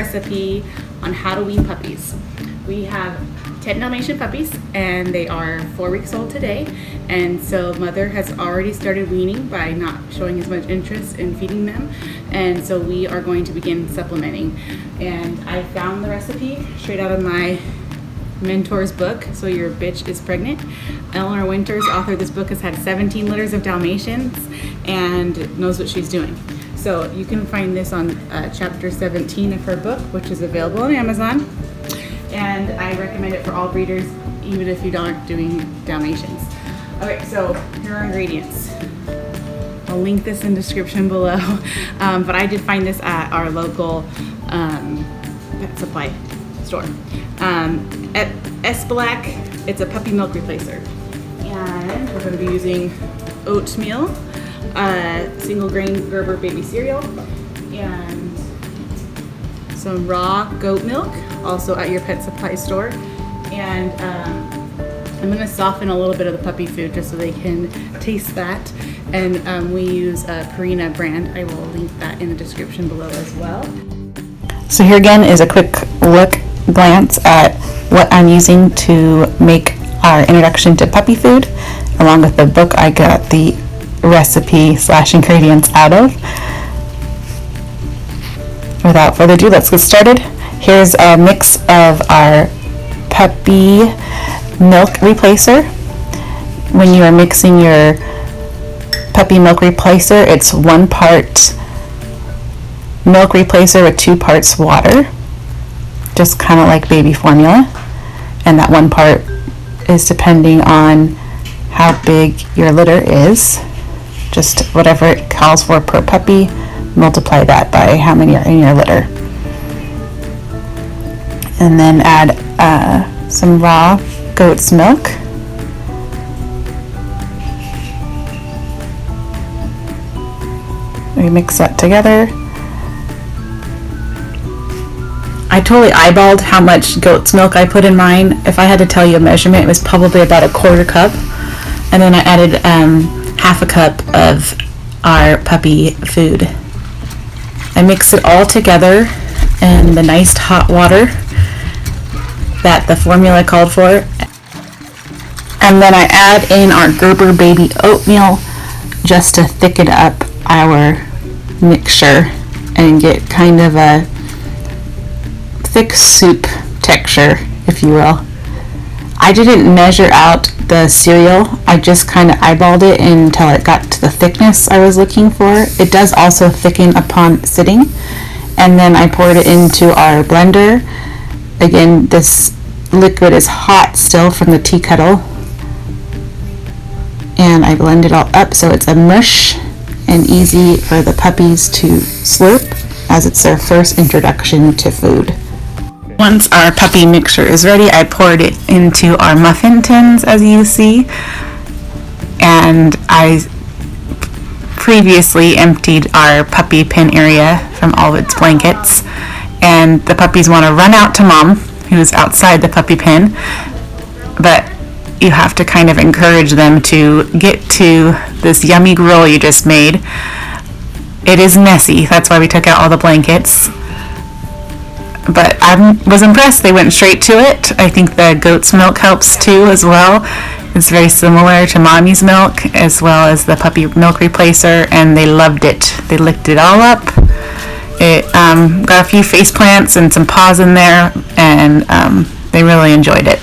recipe on how to wean puppies. We have 10 Dalmatian puppies and they are 4 weeks old today, and so mother has already started weaning by not showing as much interest in feeding them, and so we are going to begin supplementing. And I found the recipe straight out of my mentor's book, So Your Bitch is Pregnant. Eleanor Winters, author of this book, has had 17 litters of Dalmatians and knows what she's doing. So you can find this on chapter 17 of her book, which is available on Amazon. And I recommend it for all breeders, even if you aren't doing Dalmatians. Okay, so here are ingredients. I'll link this in the description below. But I did find this at our local pet supply store. At S-Black, it's a puppy milk replacer. And we're going to be using oatmeal, single grain Gerber baby cereal, and some raw goat milk, also at your pet supply store. And I'm going to soften a little bit of the puppy food just so they can taste that. And we use a Purina brand. I will link that in the description below as well. So here again is a quick glance at what I'm using to make our introduction to puppy food, along with the book I got the recipe/ingredients out of. Without further ado, let's get started. Here's a mix of our puppy milk replacer. When you are mixing your puppy milk replacer, it's 1 part milk replacer with 2 parts water, just kind of like baby formula, and that 1 part is depending on how big your litter is. Just whatever it calls for per puppy, multiply that by how many are in your litter. And then add some raw goat's milk. We mix that together. I totally eyeballed how much goat's milk I put in mine. If I had to tell you a measurement, it was probably about a 1/4 cup. And then I added 1/2 cup of our puppy food. I mix it all together in the nice hot water that the formula called for. And then I add in our Gerber baby oatmeal just to thicken up our mixture and get kind of a thick soup texture, if you will. I didn't measure out the cereal. I just kind of eyeballed it until it got to the thickness I was looking for. It does also thicken upon sitting. And then I poured it into our blender. Again, this liquid is hot still from the tea kettle. And I blend it all up so it's a mush and easy for the puppies to slurp, as it's their first introduction to food. Once our puppy mixture is ready, I poured it into our muffin tins, as you see, and I previously emptied our puppy pen area from all of its blankets, and the puppies want to run out to mom, who's outside the puppy pen, but you have to kind of encourage them to get to this yummy gruel you just made. It is messy, that's why we took out all the blankets. But I was impressed. They went straight to it. I think the goat's milk helps too as well. It's very similar to mommy's milk as well as the puppy milk replacer, and they loved it. They licked it all up. It got a few face plants and some paws in there, and they really enjoyed it.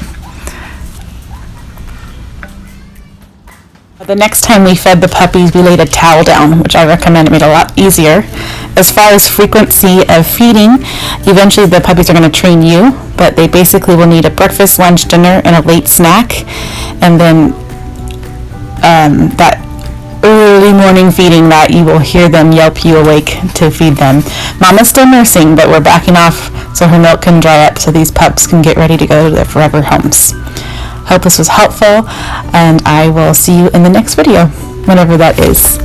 The next time we fed the puppies, we laid a towel down, which I recommend. It made it a lot easier. As far as frequency of feeding, eventually the puppies are going to train you, but they basically will need a breakfast, lunch, dinner, and a late snack. And then that early morning feeding that you will hear them yelp you awake to feed them. Mama's still nursing, but we're backing off so her milk can dry up so these pups can get ready to go to their forever homes. Hope this was helpful, and I will see you in the next video, whenever that is.